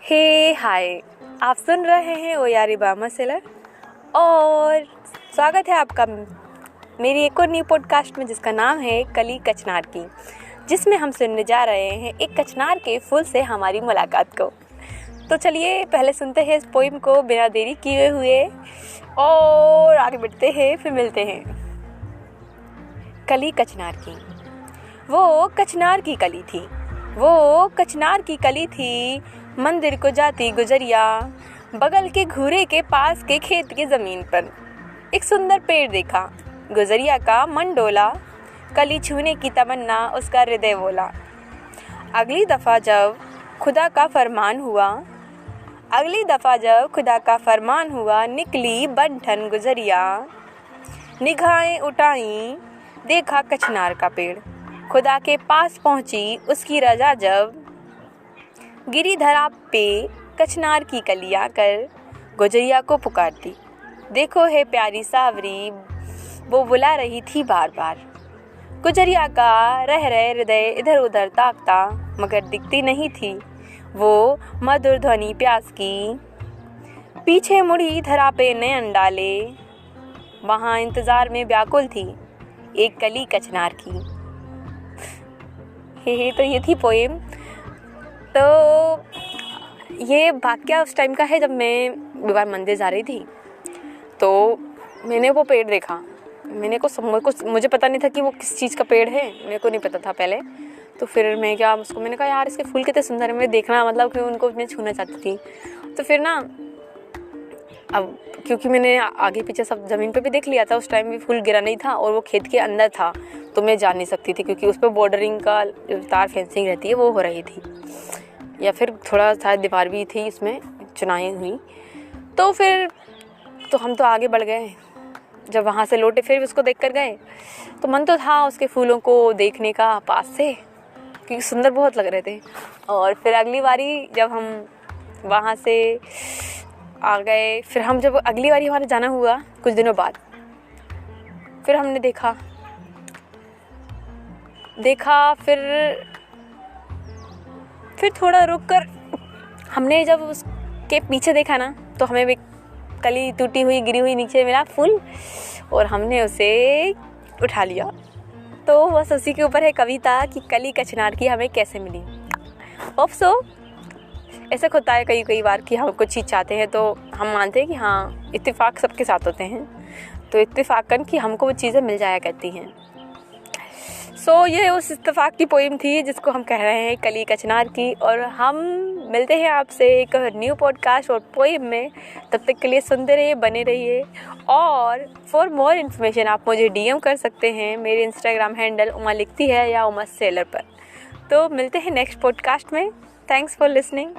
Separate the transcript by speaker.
Speaker 1: हे हाय, आप सुन रहे हैं ओ यारी बामा सेलर और स्वागत है आपका मेरी एक और न्यू पॉडकास्ट में जिसका नाम है कली कचनार की, जिसमें हम सुनने जा रहे हैं एक कचनार के फूल से हमारी मुलाकात को। तो चलिए पहले सुनते हैं इस पोइम को बिना देरी किए हुए और आगे बढ़ते हैं, फिर मिलते हैं। कली कचनार की। वो कचनार की कली थी, वो कचनार की कली थी, मंदिर को जाती गुजरिया, बगल के घूरे के पास के खेत की ज़मीन पर एक सुंदर पेड़ देखा। गुजरिया का मन डोला, कली छूने की तमन्ना उसका हृदय बोला। अगली दफ़ा जब खुदा का फरमान हुआ, निकली बन-ठन गुजरिया, निगाहें उठाई, देखा कचनार का पेड़। खुदा के पास पहुंची उसकी रजा जब, गिरी धरा पे कचनार की कली आकर गुजरिया को पुकारती। देखो है प्यारी सावरी, वो बुला रही थी बार बार। गुजरिया का रह रहे हृदय इधर उधर ताकता, मगर दिखती नहीं थी वो मधुर ध्वनि प्यास की। पीछे मुड़ी धरा पे नयन डाले, वहाँ इंतजार में व्याकुल थी एक कली कचनार की। तो ये थी पोएम। तो ये वाकया उस टाइम का है जब मैं विवाह मंदिर जा रही थी, तो मैंने वो पेड़ देखा। मुझे पता नहीं था कि वो किस चीज़ का पेड़ है, मेरे को नहीं पता था पहले। तो फिर मैंने कहा यार इसके फूल कितने सुंदर है, मैं देखना मतलब कि उनको मैं छूना चाहती थी। तो फिर ना अब क्योंकि मैंने आगे पीछे सब ज़मीन पे भी देख लिया था, उस टाइम भी फूल गिरा नहीं था और वो खेत के अंदर था, तो मैं जा नहीं सकती थी क्योंकि उस पर बॉर्डरिंग का तार फेंसिंग रहती है वो हो रही थी, या फिर थोड़ा शायद दीवार भी थी इसमें चुनाई हुई। तो हम तो आगे बढ़ गए। जब वहाँ से लौटे फिर उसको देख कर गए, तो मन तो था उसके फूलों को देखने का पास से, क्योंकि सुंदर बहुत लग रहे थे। और फिर अगली बारी जब हम वहाँ से आ गए, फिर हम जब अगली बारी हमारा जाना हुआ कुछ दिनों बाद, फिर हमने देखा फिर थोड़ा रुक कर हमने जब उसके पीछे देखा ना, तो हमें भी कली टूटी हुई गिरी हुई नीचे मिला फूल और हमने उसे उठा लिया। तो बस उसी के ऊपर है कविता कि कली कचनार की हमें कैसे मिली। अफसो ऐसा होता है कई बार कि हम कुछ चीज़ चाहते हैं तो हम मानते हैं कि हाँ इत्तेफाक सबके साथ होते हैं, तो इत्तेफाकन कि हमको वो चीज़ें मिल जाया करती हैं। ये उस इत्तेफाक की पोएम थी जिसको हम कह रहे हैं कली कचनार की। और हम मिलते हैं आपसे एक न्यू पॉडकास्ट और पोएम में। तब तक के लिए सुनते रहिए, बने रहिए। और फॉर मोर इन्फॉर्मेशन आप मुझे DM कर सकते हैं, मेरे इंस्टाग्राम हैंडल उमा लिखती है या उमा सेलर पर। तो मिलते हैं नेक्स्ट पॉडकास्ट में। Thanks for listening.